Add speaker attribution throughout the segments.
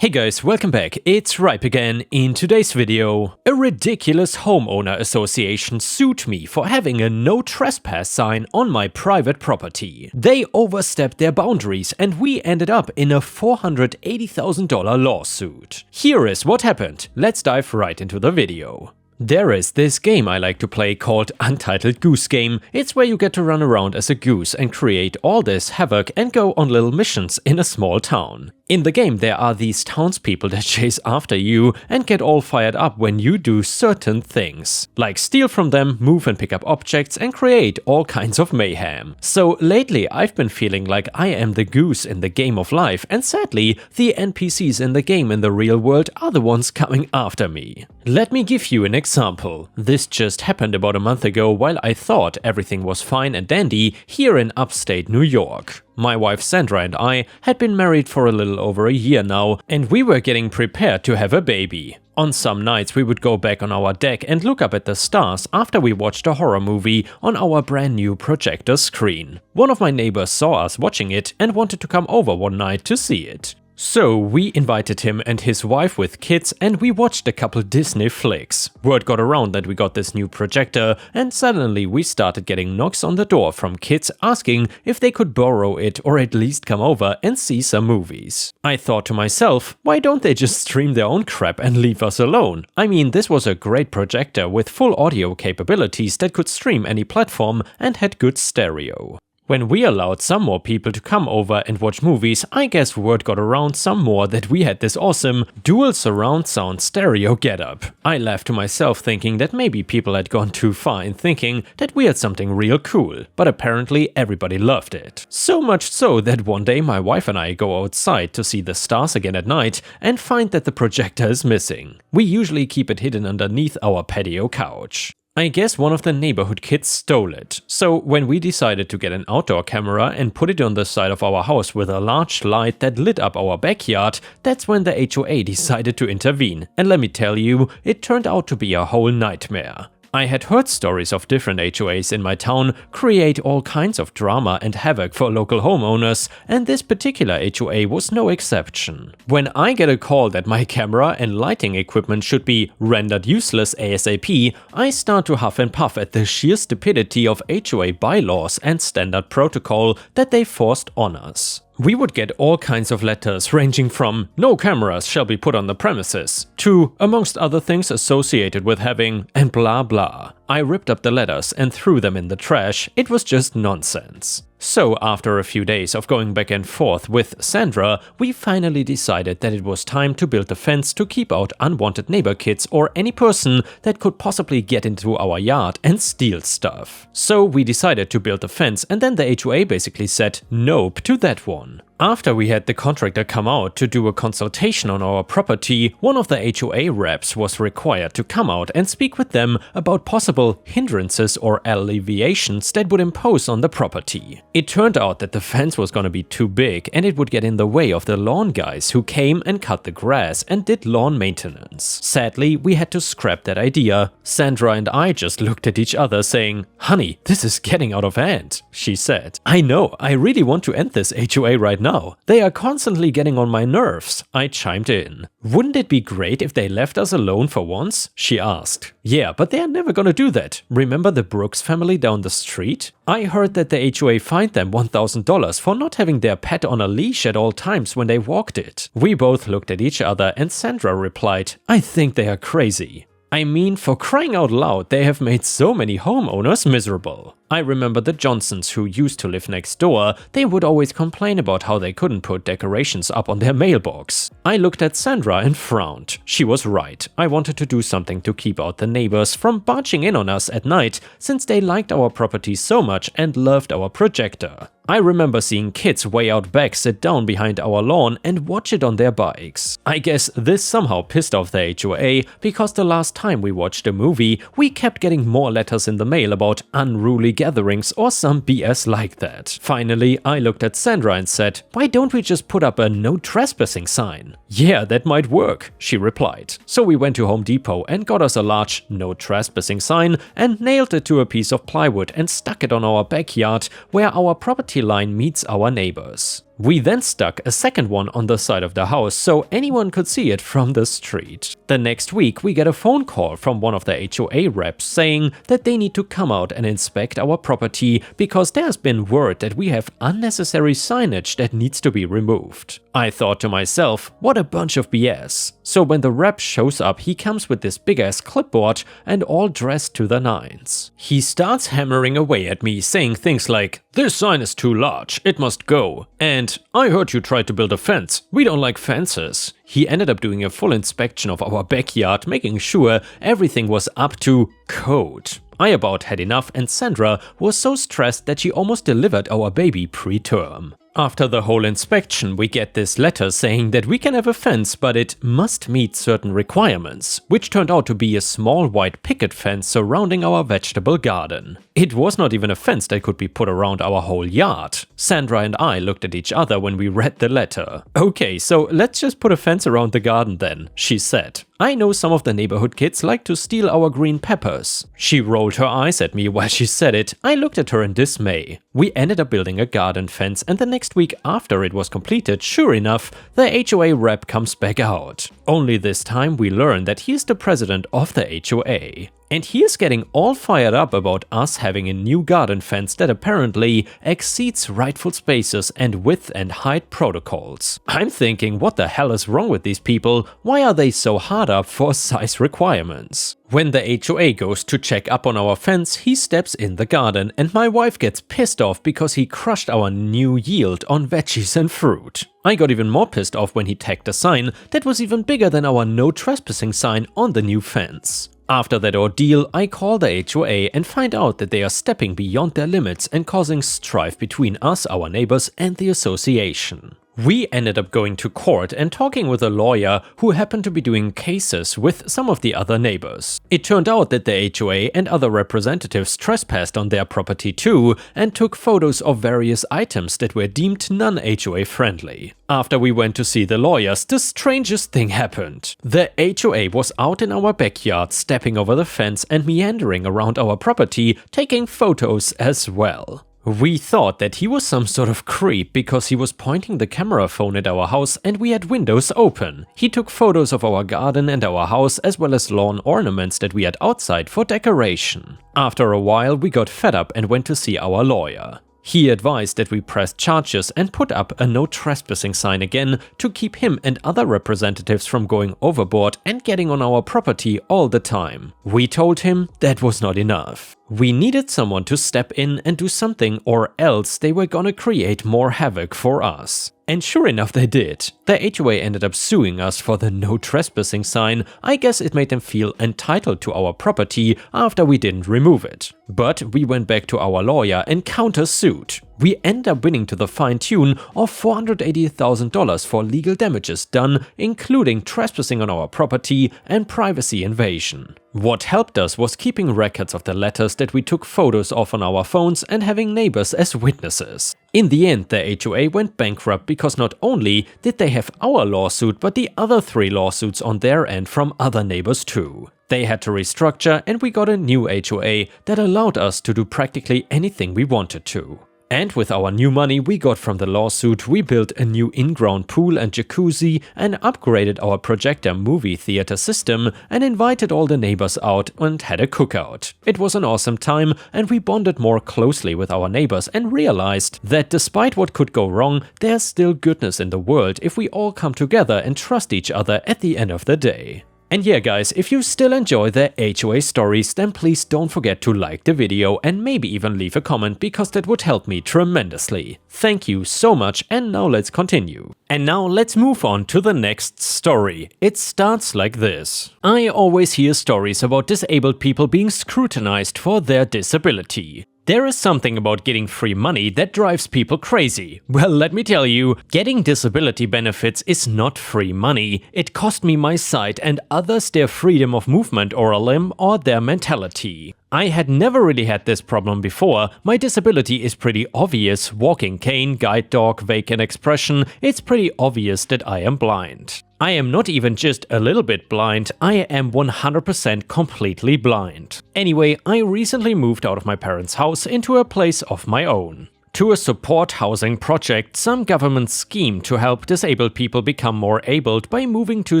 Speaker 1: Hey guys, welcome back, it's Ripe again. In today's video, a ridiculous homeowner association sued me for having a no trespass sign on my private property. They overstepped their boundaries and we ended up in a $480,000 lawsuit. Here is what happened, let's dive right into the video. There is this game I like to play called Untitled Goose Game. It's where you get to run around as a goose and create all this havoc and go on little missions in a small town. In the game there are these townspeople that chase after you and get all fired up when you do certain things, like steal from them, move and pick up objects and create all kinds of mayhem. So lately I've been feeling like I am the goose in the game of life, and sadly the NPCs in the game in the real world are the ones coming after me. Let me give you an example. This just happened about a month ago while I thought everything was fine and dandy here in upstate New York. My wife Sandra and I had been married for a little over a year now, and we were getting prepared to have a baby. On some nights we would go back on our deck and look up at the stars after we watched a horror movie on our brand new projector screen. One of my neighbors saw us watching it and wanted to come over one night to see it. So we invited him and his wife with kids and we watched a couple Disney flicks. Word got around that we got this new projector and suddenly we started getting knocks on the door from kids asking if they could borrow it or at least come over and see some movies. I thought to myself, why don't they just stream their own crap and leave us alone? I mean, this was a great projector with full audio capabilities that could stream any platform and had good stereo. When we allowed some more people to come over and watch movies, I guess word got around some more that we had this awesome dual surround sound stereo getup. I laughed to myself thinking that maybe people had gone too far in thinking that we had something real cool, but apparently everybody loved it. So much so that one day my wife and I go outside to see the stars again at night and find that the projector is missing. We usually keep it hidden underneath our patio couch. I guess one of the neighborhood kids stole it. So when we decided to get an outdoor camera and put it on the side of our house with a large light that lit up our backyard, that's when the HOA decided to intervene. And let me tell you, it turned out to be a whole nightmare. I had heard stories of different HOAs in my town create all kinds of drama and havoc for local homeowners, and this particular HOA was no exception. When I get a call that my camera and lighting equipment should be rendered useless ASAP, I start to huff and puff at the sheer stupidity of HOA bylaws and standard protocol that they forced on us. We would get all kinds of letters ranging from "no cameras shall be put on the premises" to, amongst other things associated with having, and blah blah. I ripped up the letters and threw them in the trash. It was just nonsense. So after a few days of going back and forth with Sandra, we finally decided that it was time to build a fence to keep out unwanted neighbor kids or any person that could possibly get into our yard and steal stuff. So we decided to build a fence, and then the HOA basically said nope to that one. After we had the contractor come out to do a consultation on our property, one of the HOA reps was required to come out and speak with them about possible hindrances or alleviations that would impose on the property. It turned out that the fence was gonna be too big and it would get in the way of the lawn guys who came and cut the grass and did lawn maintenance. Sadly, we had to scrap that idea. Sandra and I just looked at each other saying, "Honey, this is getting out of hand," she said. "I know, I really want to end this HOA right now. They are constantly getting on my nerves," I chimed in. "Wouldn't it be great if they left us alone for once?" she asked. "Yeah, but they are never gonna do that. Remember the Brooks family down the street? I heard that the HOA fined them $1,000 for not having their pet on a leash at all times when they walked it." We both looked at each other and Sandra replied, "I think they are crazy." I mean, for crying out loud, they have made so many homeowners miserable. I remember the Johnsons who used to live next door. They would always complain about how they couldn't put decorations up on their mailbox. I looked at Sandra and frowned. She was right. I wanted to do something to keep out the neighbors from barging in on us at night, since they liked our property so much and loved our projector. I remember seeing kids way out back sit down behind our lawn and watch it on their bikes. I guess this somehow pissed off the HOA, because the last time we watched a movie, we kept getting more letters in the mail about unruly gatherings or some BS like that. Finally, I looked at Sandra and said, "Why don't we just put up a no trespassing sign?" "Yeah, that might work," she replied. So we went to Home Depot and got us a large no trespassing sign and nailed it to a piece of plywood and stuck it on our backyard where our property line meets our neighbors. We then stuck a second one on the side of the house so anyone could see it from the street. The next week we get a phone call from one of the HOA reps saying that they need to come out and inspect our property because there's been word that we have unnecessary signage that needs to be removed. I thought to myself, what a bunch of BS. So when the rep shows up, he comes with this big ass clipboard and all dressed to the nines. He starts hammering away at me saying things like, "This sign is too large, it must go," and "I heard you tried to build a fence, we don't like fences." He ended up doing a full inspection of our backyard, making sure everything was up to code. I about had enough, and Sandra was so stressed that she almost delivered our baby preterm. After the whole inspection, we get this letter saying that we can have a fence, but it must meet certain requirements, which turned out to be a small white picket fence surrounding our vegetable garden. It was not even a fence that could be put around our whole yard. Sandra and I looked at each other when we read the letter. "Okay, so let's just put a fence around the garden then," she said. "I know some of the neighborhood kids like to steal our green peppers." She rolled her eyes at me while she said it. I looked at her in dismay. We ended up building a garden fence, and the next week after it was completed, sure enough, the HOA rep comes back out. Only this time we learn that he is the president of the HOA. And he is getting all fired up about us having a new garden fence that apparently exceeds rightful spaces and width and height protocols. I'm thinking, what the hell is wrong with these people? Why are they so hard up for size requirements? When the HOA goes to check up on our fence, he steps in the garden and my wife gets pissed off because he crushed our new yield on veggies and fruit. I got even more pissed off when he tagged a sign that was even bigger than our no trespassing sign on the new fence. After that ordeal, I call the HOA and find out that they are stepping beyond their limits and causing strife between us, our neighbors, and the association. We ended up going to court and talking with a lawyer who happened to be doing cases with some of the other neighbors. It turned out that the HOA and other representatives trespassed on their property too and took photos of various items that were deemed non-HOA friendly. After we went to see the lawyers, the strangest thing happened. The HOA was out in our backyard stepping over the fence and meandering around our property, taking photos as well. We thought that he was some sort of creep because he was pointing the camera phone at our house and we had windows open. He took photos of our garden and our house as well as lawn ornaments that we had outside for decoration. After a while we got fed up and went to see our lawyer. He advised that we press charges and put up a no trespassing sign again to keep him and other representatives from going overboard and getting on our property all the time. We told him that was not enough. We needed someone to step in and do something or else they were gonna create more havoc for us. And sure enough they did. The HOA ended up suing us for the no trespassing sign. I guess it made them feel entitled to our property after we didn't remove it. But we went back to our lawyer and countersued. We ended up winning to the fine tune of $480,000 for legal damages done, including trespassing on our property and privacy invasion. What helped us was keeping records of the letters that we took photos of on our phones and having neighbors as witnesses. In the end, the HOA went bankrupt because not only did they have our lawsuit, but the other 3 lawsuits on their end from other neighbors too. They had to restructure and we got a new HOA that allowed us to do practically anything we wanted to. And with our new money we got from the lawsuit, we built a new in-ground pool and jacuzzi and upgraded our projector movie theater system and invited all the neighbors out and had a cookout. It was an awesome time and we bonded more closely with our neighbors and realized that despite what could go wrong, there's still goodness in the world if we all come together and trust each other at the end of the day. And yeah guys, if you still enjoy the HOA stories, then please don't forget to like the video and maybe even leave a comment because that would help me tremendously. Thank you so much, and now let's continue. And now let's move on to the next story. It starts like this. I always hear stories about disabled people being scrutinized for their disability. There is something about getting free money that drives people crazy. Well, let me tell you, getting disability benefits is not free money. It cost me my sight and others their freedom of movement or a limb or their mentality. I had never really had this problem before. My disability is pretty obvious: walking cane, guide dog, vacant expression. It's pretty obvious that I am blind. I am not even just a little bit blind, I am 100% completely blind. Anyway, I recently moved out of my parents' house into a place of my own. to a support housing project, some government scheme to help disabled people become more abled by moving to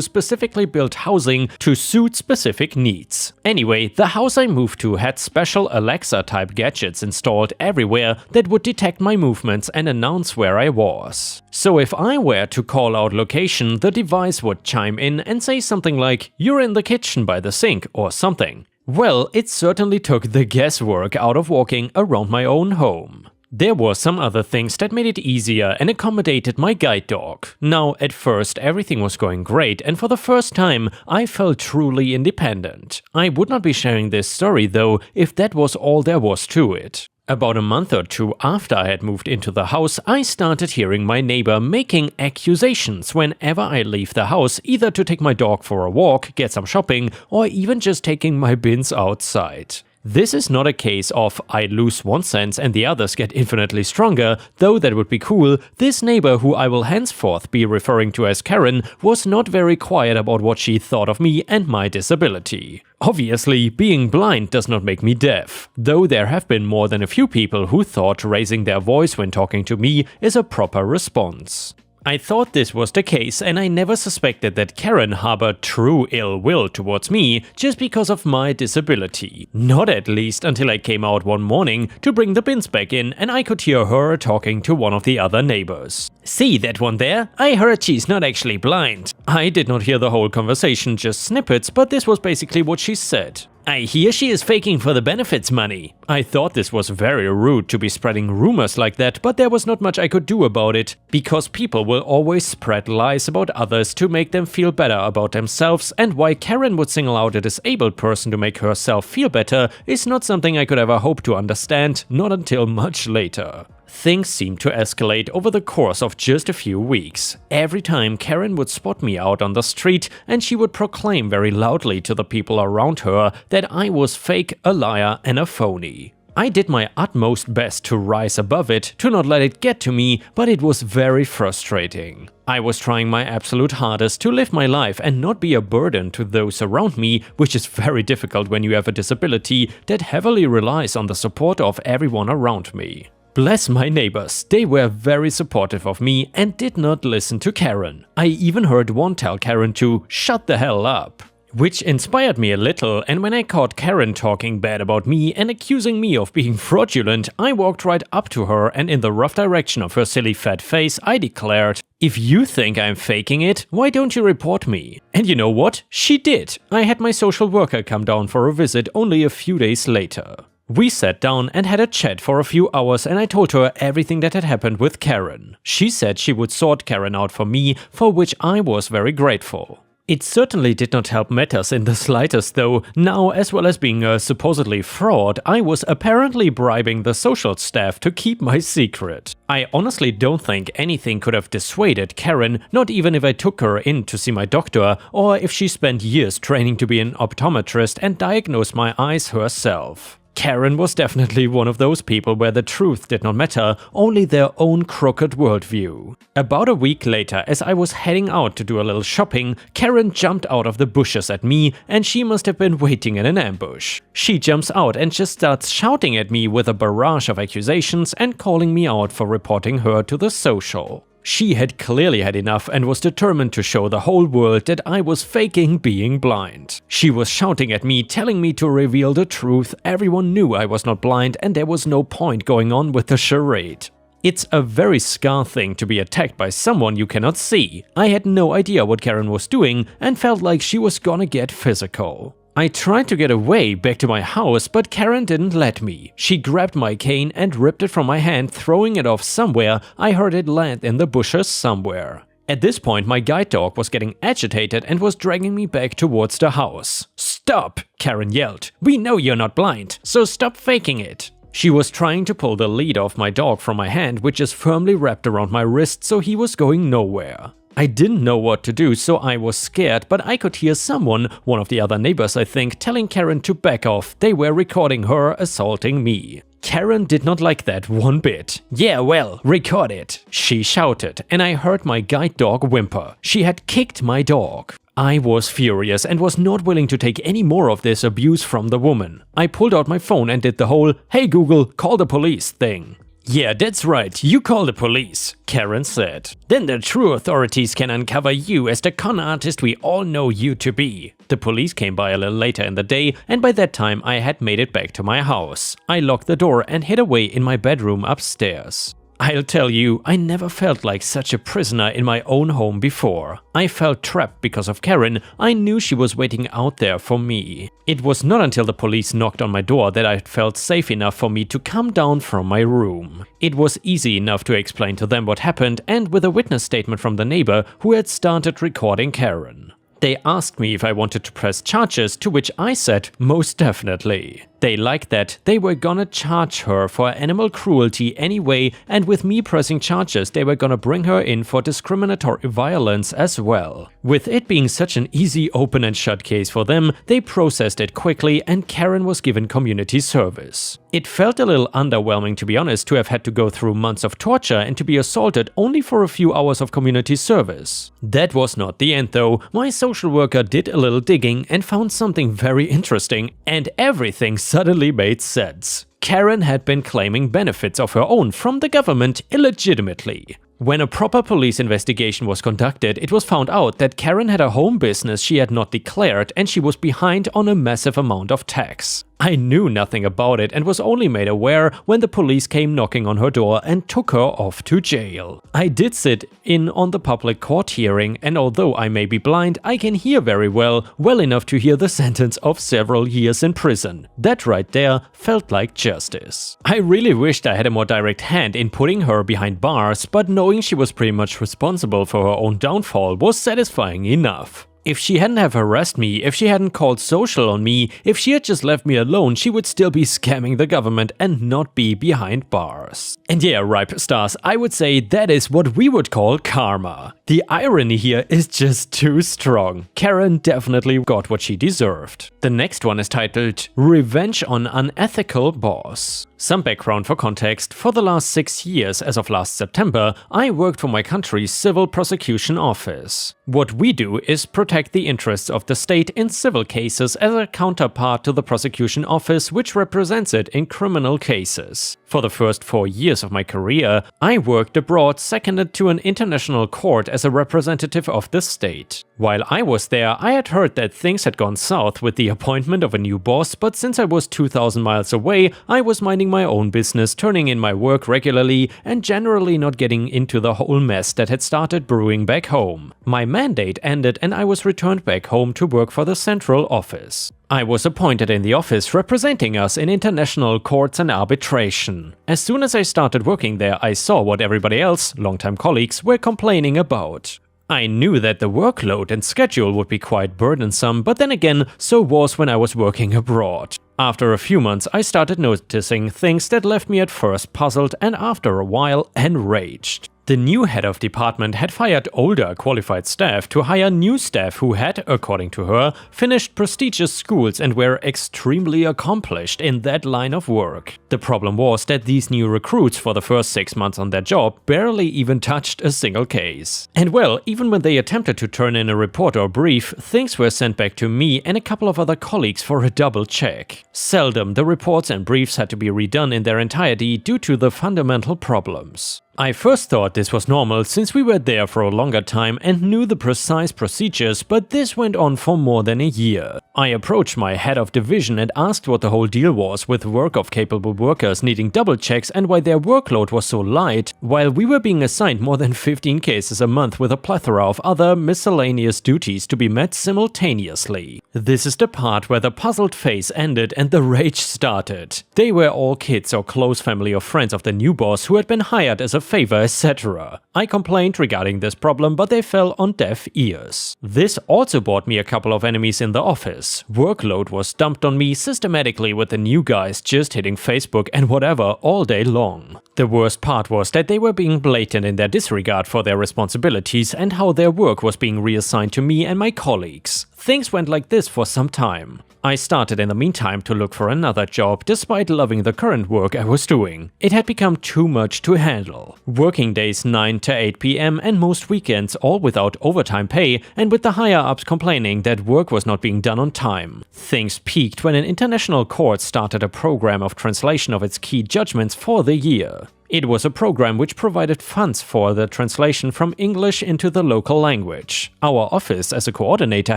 Speaker 1: specifically built housing to suit specific needs. Anyway, the house I moved to had special Alexa-type gadgets installed everywhere that would detect my movements and announce where I was. So if I were to call out location, the device would chime in and say something like, "You're in the kitchen by the sink," or something. Well, it certainly took the guesswork out of walking around my own home. There were some other things that made it easier and accommodated my guide dog. Now, at first everything was going great, and for the first time I felt truly independent. I would not be sharing this story though if that was all there was to it. About a month or two after I had moved into the house, I started hearing my neighbor making accusations whenever I leave the house, either to take my dog for a walk, get some shopping, or even just taking my bins outside. This is not a case of I lose one sense and the others get infinitely stronger, though that would be cool. This neighbor, who I will henceforth be referring to as Karen, was not very quiet about what she thought of me and my disability. Obviously, being blind does not make me deaf, though there have been more than a few people who thought raising their voice when talking to me is a proper response. I thought this was the case, and I never suspected that Karen harbored true ill will towards me just because of my disability. Not at least until I came out one morning to bring the bins back in and I could hear her talking to one of the other neighbors. "See that one there? I heard she's not actually blind." I did not hear the whole conversation, just snippets, but this was basically what she said. "I hear she is faking for the benefits money." I thought this was very rude to be spreading rumors like that, but there was not much I could do about it, because people will always spread lies about others to make them feel better about themselves, and why Karen would single out a disabled person to make herself feel better is not something I could ever hope to understand, not until much later. Things seemed to escalate over the course of just a few weeks. Every time Karen would spot me out on the street, and she would proclaim very loudly to the people around her that I was fake, a liar, and a phony. I did my utmost best to rise above it, to not let it get to me, but it was very frustrating. I was trying my absolute hardest to live my life and not be a burden to those around me, which is very difficult when you have a disability that heavily relies on the support of everyone around me. Bless my neighbors, they were very supportive of me and did not listen to Karen. I even heard one tell Karen to shut the hell up. Which inspired me a little, and when I caught Karen talking bad about me and accusing me of being fraudulent, I walked right up to her and in the rough direction of her silly fat face I declared, "If you think I'm faking it, why don't you report me?" And you know what? She did. I had my social worker come down for a visit only a few days later. We sat down and had a chat for a few hours, and I told her everything that had happened with Karen. She said she would sort Karen out for me, for which I was very grateful. It certainly did not help matters in the slightest though. Now, as well as being a supposedly fraud, I was apparently bribing the social staff to keep my secret. I honestly don't think anything could have dissuaded Karen, not even if I took her in to see my doctor, or if she spent years training to be an optometrist and diagnosed my eyes herself. Karen was definitely one of those people where the truth did not matter, only their own crooked worldview. About a week later, as I was heading out to do a little shopping, Karen jumped out of the bushes at me, and she must have been waiting in an ambush. She jumps out and just starts shouting at me with a barrage of accusations and calling me out for reporting her to the social. She had clearly had enough and was determined to show the whole world that I was faking being blind. She was shouting at me, telling me to reveal the truth. Everyone knew I was not blind and there was no point going on with the charade. It's a very scar thing to be attacked by someone you cannot see. I had no idea what Karen was doing and felt like she was gonna get physical. I tried to get away back to my house, but Karen didn't let me. She grabbed my cane and ripped it from my hand, throwing it off somewhere. I heard it land in the bushes somewhere. At this point, my guide dog was getting agitated and was dragging me back towards the house. "Stop!" Karen yelled. "We know you're not blind, so stop faking it." She was trying to pull the lead off my dog from my hand, which is firmly wrapped around my wrist, so he was going nowhere. I didn't know what to do, so I was scared, but I could hear someone, one of the other neighbors I think, telling Karen to back off. They were recording her assaulting me. Karen did not like that one bit. "Yeah, well, record it," she shouted, and I heard my guide dog whimper. She had kicked my dog. I was furious and was not willing to take any more of this abuse from the woman. I pulled out my phone and did the whole "Hey Google, call the police" thing. "Yeah, that's right, you call the police," Karen said. "Then the true authorities can uncover you as the con artist we all know you to be." The police came by a little later in the day, and by that time I had made it back to my house. I locked the door and hid away in my bedroom upstairs. I'll tell you, I never felt like such a prisoner in my own home before. I felt trapped because of Karen. I knew she was waiting out there for me. It was not until the police knocked on my door that I felt safe enough for me to come down from my room. It was easy enough to explain to them what happened, and with a witness statement from the neighbor who had started recording Karen. They asked me if I wanted to press charges, to which I said most definitely. They liked that. They were gonna charge her for animal cruelty anyway, and with me pressing charges they were gonna bring her in for discriminatory violence as well. With it being such an easy open and shut case for them, they processed it quickly and Karen was given community service. It felt a little underwhelming, to be honest, to have had to go through months of torture and to be assaulted only for a few hours of community service. That was not the end though. My social worker did a little digging and found something very interesting, and everything suddenly made sense. Karen had been claiming benefits of her own from the government illegitimately. When a proper police investigation was conducted, it was found out that Karen had a home business she had not declared and she was behind on a massive amount of tax. I knew nothing about it and was only made aware when the police came knocking on her door and took her off to jail. I did sit in on the public court hearing, and although I may be blind, I can hear very well enough to hear the sentence of several years in prison. That right there felt like justice. I really wished I had a more direct hand in putting her behind bars, but knowing she was pretty much responsible for her own downfall was satisfying enough. If she hadn't have harassed me, if she hadn't called social on me, if she had just left me alone, she would still be scamming the government and not be behind bars. And yeah, Ripe Stars, I would say that is what we would call karma. The irony here is just too strong. Karen definitely got what she deserved. The next one is titled Revenge on Unethical Boss. Some background for context: for the last 6 years, as of last September, I worked for my country's Civil Prosecution Office. What we do is protect the interests of the state in civil cases as a counterpart to the prosecution office, which represents it in criminal cases. For the first 4 years of my career, I worked abroad, seconded to an international court as a representative of the state. While I was there, I had heard that things had gone south with the appointment of a new boss, but since I was 2,000 miles away, I was minding my own business, turning in my work regularly, and generally not getting into the whole mess that had started brewing back home. My mandate ended and I was returned back home to work for the central office. I was appointed in the office representing us in international courts and arbitration. As soon as I started working there, I saw what everybody else, longtime colleagues, were complaining about. I knew that the workload and schedule would be quite burdensome, but then again, so was when I was working abroad. After a few months, I started noticing things that left me at first puzzled and after a while enraged. The new head of department had fired older qualified staff to hire new staff who had, according to her, finished prestigious schools and were extremely accomplished in that line of work. The problem was that these new recruits for the first 6 months on their job barely even touched a single case. And well, even when they attempted to turn in a report or brief, things were sent back to me and a couple of other colleagues for a double check. Seldom the reports and briefs had to be redone in their entirety due to the fundamental problems. I first thought this was normal since we were there for a longer time and knew the precise procedures, but this went on for more than a year. I approached my head of division and asked what the whole deal was with work of capable workers needing double checks and why their workload was so light, while we were being assigned more than 15 cases a month with a plethora of other miscellaneous duties to be met simultaneously. This is the part where the puzzled face ended and the rage started. They were all kids or close family or friends of the new boss who had been hired as a favor, etc. I complained regarding this problem, but they fell on deaf ears. This also brought me a couple of enemies in the office. Workload was dumped on me systematically with the new guys just hitting Facebook and whatever all day long. The worst part was that they were being blatant in their disregard for their responsibilities and how their work was being reassigned to me and my colleagues. Things went like this for some time. I started in the meantime to look for another job despite loving the current work I was doing. It had become too much to handle. Working days 9 to 8 p.m. and most weekends, all without overtime pay, and with the higher-ups complaining that work was not being done on time. Things peaked when an international court started a program of translation of its key judgments for the year. It was a program which provided funds for the translation from English into the local language. Our office as a coordinator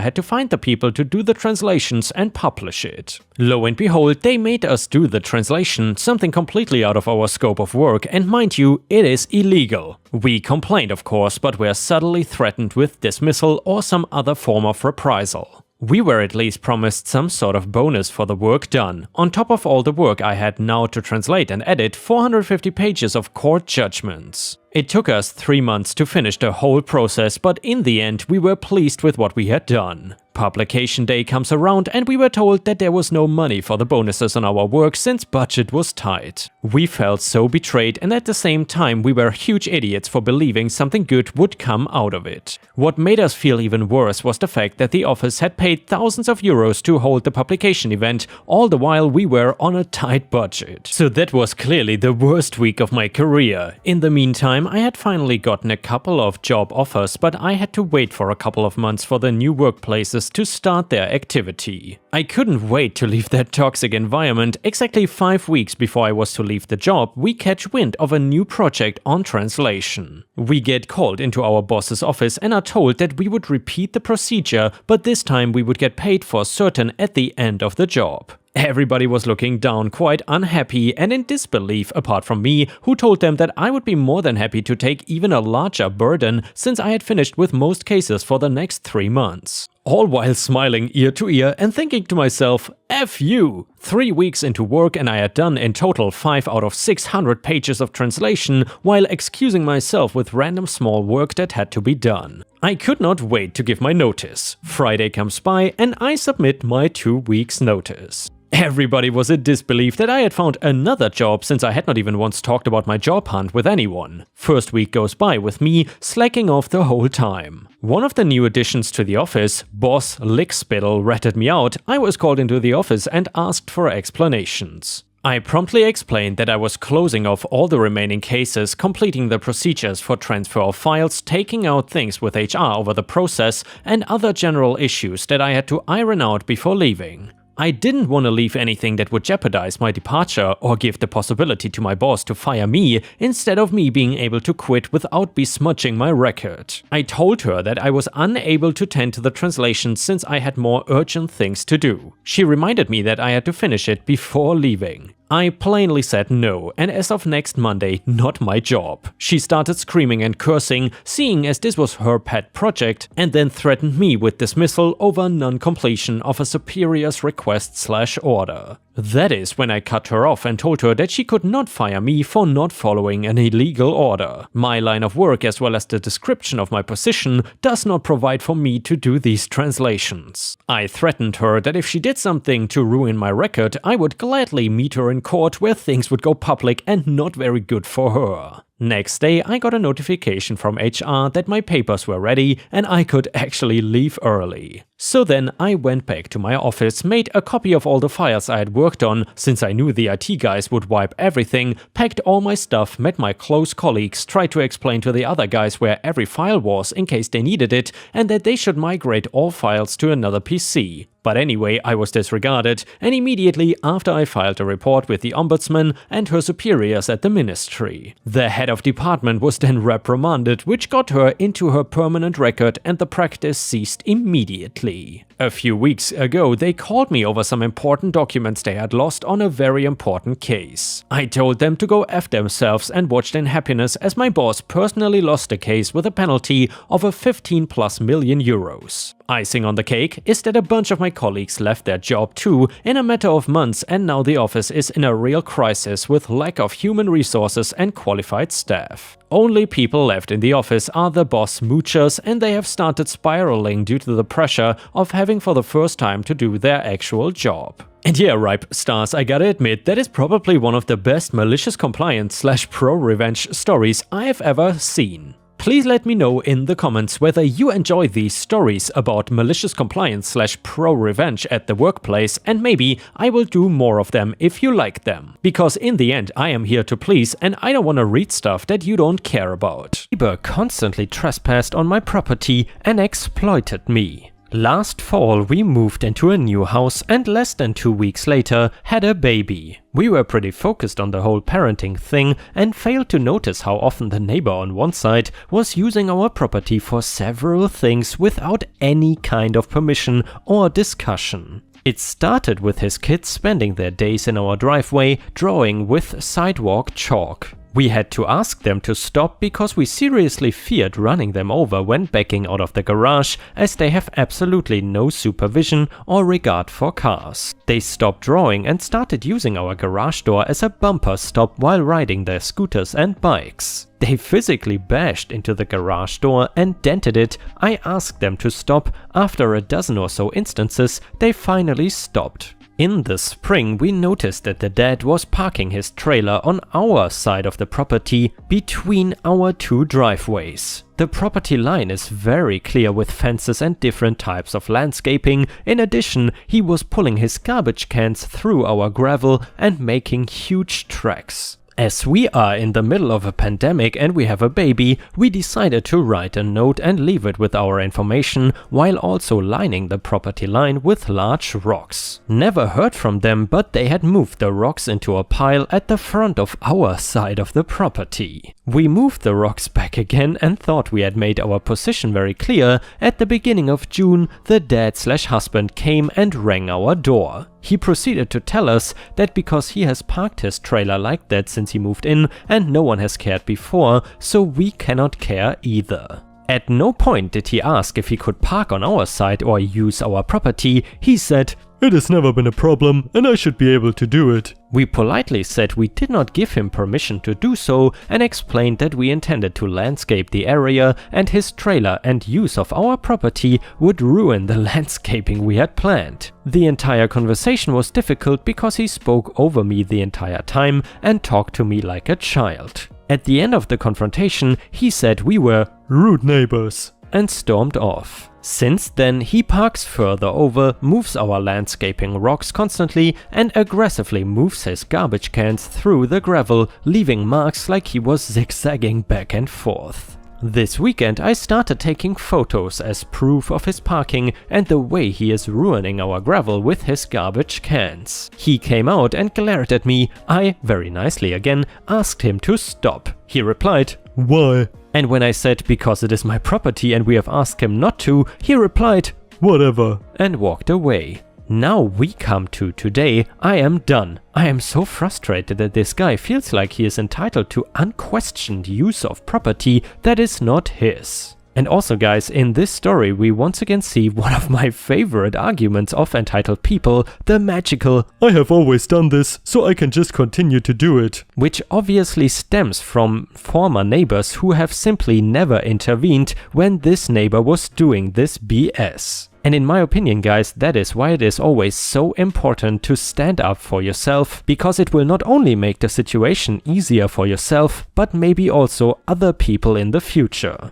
Speaker 1: had to find the people to do the translations and publish it. Lo and behold, they made us do the translation, something completely out of our scope of work, and mind you, it is illegal. We complained of course, but were subtly threatened with dismissal or some other form of reprisal. We were at least promised some sort of bonus for the work done, on top of all the work I had now to translate and edit 450 pages of court judgments. It took us 3 months to finish the whole process, but in the end we were pleased with what we had done. Publication day comes around and we were told that there was no money for the bonuses on our work since budget was tight. We felt so betrayed, and at the same time we were huge idiots for believing something good would come out of it. What made us feel even worse was the fact that the office had paid thousands of euros to hold the publication event, all the while we were on a tight budget. So that was clearly the worst week of my career. In the meantime, I had finally gotten a couple of job offers, but I had to wait for a couple of months for the new workplaces to start their activity. I couldn't wait to leave that toxic environment. Exactly 5 weeks before I was to leave the job, we catch wind of a new project on translation. We get called into our boss's office and are told that we would repeat the procedure, but this time we would get paid for certain at the end of the job. Everybody was looking down, quite unhappy and in disbelief, apart from me, who told them that I would be more than happy to take even a larger burden since I had finished with most cases for the next 3 months. All while smiling ear to ear and thinking to myself, F you! 3 weeks into work and I had done in total 5 out of 600 pages of translation, while excusing myself with random small work that had to be done. I could not wait to give my notice. Friday comes by and I submit my 2 weeks notice. Everybody was in disbelief that I had found another job since I had not even once talked about my job hunt with anyone. First week goes by with me slacking off the whole time. One of the new additions to the office, Boss Lickspittle, ratted me out. I was called into the office and asked for explanations. I promptly explained that I was closing off all the remaining cases, completing the procedures for transfer of files, taking out things with HR over the process, and other general issues that I had to iron out before leaving. I didn't want to leave anything that would jeopardize my departure or give the possibility to my boss to fire me instead of me being able to quit without besmudging my record. I told her that I was unable to tend to the translation since I had more urgent things to do. She reminded me that I had to finish it before leaving. I plainly said no, and as of next Monday, not my job. She started screaming and cursing, seeing as this was her pet project, and then threatened me with dismissal over non-completion of a superior's request/order. That is when I cut her off and told her that she could not fire me for not following an illegal order. My line of work as well as the description of my position does not provide for me to do these translations. I threatened her that if she did something to ruin my record, I would gladly meet her in court where things would go public and not very good for her. Next day, I got a notification from HR that my papers were ready and I could actually leave early. So then I went back to my office, made a copy of all the files I had worked on, since I knew the IT guys would wipe everything, packed all my stuff, met my close colleagues, tried to explain to the other guys where every file was in case they needed it, and that they should migrate all files to another PC. But anyway, I was disregarded, and immediately after I filed a report with the ombudsman and her superiors at the ministry. The head of department was then reprimanded, which got her into her permanent record and the practice ceased immediately. A few weeks ago, they called me over some important documents they had lost on a very important case. I told them to go F themselves and watched in happiness as my boss personally lost the case with a penalty of a 15+ million euros. Icing on the cake is that a bunch of my colleagues left their job too in a matter of months, and now the office is in a real crisis with lack of human resources and qualified staff. Only people left in the office are the boss moochers, and they have started spiraling due to the pressure of having for the first time to do their actual job. And yeah, Ripe Stars, I gotta admit, that is probably one of the best malicious compliance/pro-revenge stories I've ever seen. Please let me know in the comments whether you enjoy these stories about malicious compliance/pro-revenge at the workplace, and maybe I will do more of them if you like them. Because in the end, I am here to please and I don't want to read stuff that you don't care about. Neighbor constantly trespassed on my property and exploited me. Last fall we moved into a new house and less than 2 weeks later had a baby. We were pretty focused on the whole parenting thing and failed to notice how often the neighbor on one side was using our property for several things without any kind of permission or discussion. It started with his kids spending their days in our driveway drawing with sidewalk chalk. We had to ask them to stop because we seriously feared running them over when backing out of the garage, as they have absolutely no supervision or regard for cars. They stopped drawing and started using our garage door as a bumper stop while riding their scooters and bikes. They physically bashed into the garage door and dented it. I asked them to stop. After a dozen or so instances, they finally stopped. In the spring, we noticed that the dad was parking his trailer on our side of the property between our two driveways. The property line is very clear with fences and different types of landscaping. In addition, he was pulling his garbage cans through our gravel and making huge tracks. As we are in the middle of a pandemic and we have a baby, we decided to write a note and leave it with our information while also lining the property line with large rocks. Never heard from them, but they had moved the rocks into a pile at the front of our side of the property. We moved the rocks back again and thought we had made our position very clear. At the beginning of June, the dad/husband came and rang our door. He proceeded to tell us that because he has parked his trailer like that since he moved in and no one has cared before, so we cannot care either. At no point did he ask if he could park on our side or use our property. He said, "It has never been a problem and I should be able to do it." We politely said we did not give him permission to do so and explained that we intended to landscape the area and his trailer and use of our property would ruin the landscaping we had planned. The entire conversation was difficult because he spoke over me the entire time and talked to me like a child. At the end of the confrontation, he said we were rude neighbors and stormed off. Since then, he parks further over, moves our landscaping rocks constantly, and aggressively moves his garbage cans through the gravel, leaving marks like he was zigzagging back and forth. This weekend I started taking photos as proof of his parking and the way he is ruining our gravel with his garbage cans. He came out and glared at me. I, very nicely again, asked him to stop. He replied, "Why?" And when I said because it is my property and we have asked him not to, he replied, "Whatever," and walked away. Now we come to today. I am done. I am so frustrated that this guy feels like he is entitled to unquestioned use of property that is not his. And also guys, in this story we once again see one of my favorite arguments of entitled people, the magical "I have always done this, so I can just continue to do it," which obviously stems from former neighbors who have simply never intervened when this neighbor was doing this BS. And in my opinion guys, that is why it is always so important to stand up for yourself, because it will not only make the situation easier for yourself, but maybe also other people in the future.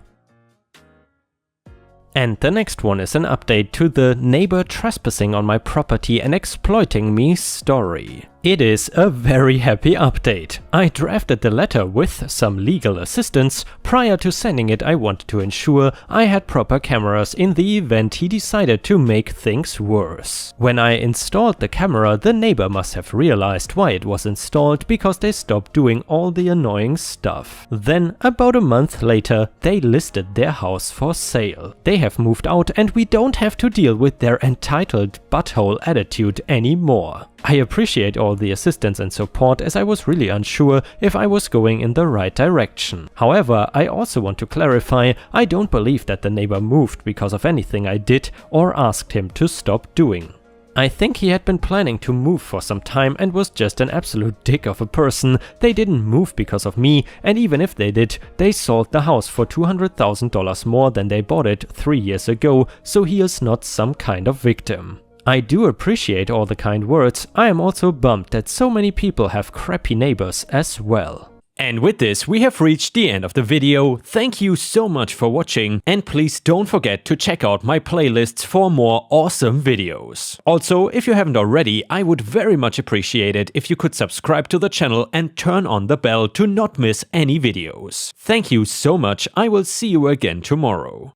Speaker 1: And the next one is an update to the neighbor trespassing on my property and exploiting me story. It is a very happy update. I drafted the letter with some legal assistance. Prior to sending it, I wanted to ensure I had proper cameras in the event he decided to make things worse. When I installed the camera, the neighbor must have realized why it was installed, because they stopped doing all the annoying stuff. Then, about a month later, they listed their house for sale. They have moved out and we don't have to deal with their entitled butthole attitude anymore. I appreciate all the assistance and support, as I was really unsure if I was going in the right direction. However, I also want to clarify, I don't believe that the neighbor moved because of anything I did or asked him to stop doing. I think he had been planning to move for some time and was just an absolute dick of a person. They didn't move because of me, and even if they did, they sold the house for $200,000 more than they bought it 3 years ago, so he is not some kind of victim. I do appreciate all the kind words. I am also bummed that so many people have crappy neighbors as well. And with this, we have reached the end of the video. Thank you so much for watching, and please don't forget to check out my playlists for more awesome videos. Also, if you haven't already, I would very much appreciate it if you could subscribe to the channel and turn on the bell to not miss any videos. Thank you so much. I will see you again tomorrow.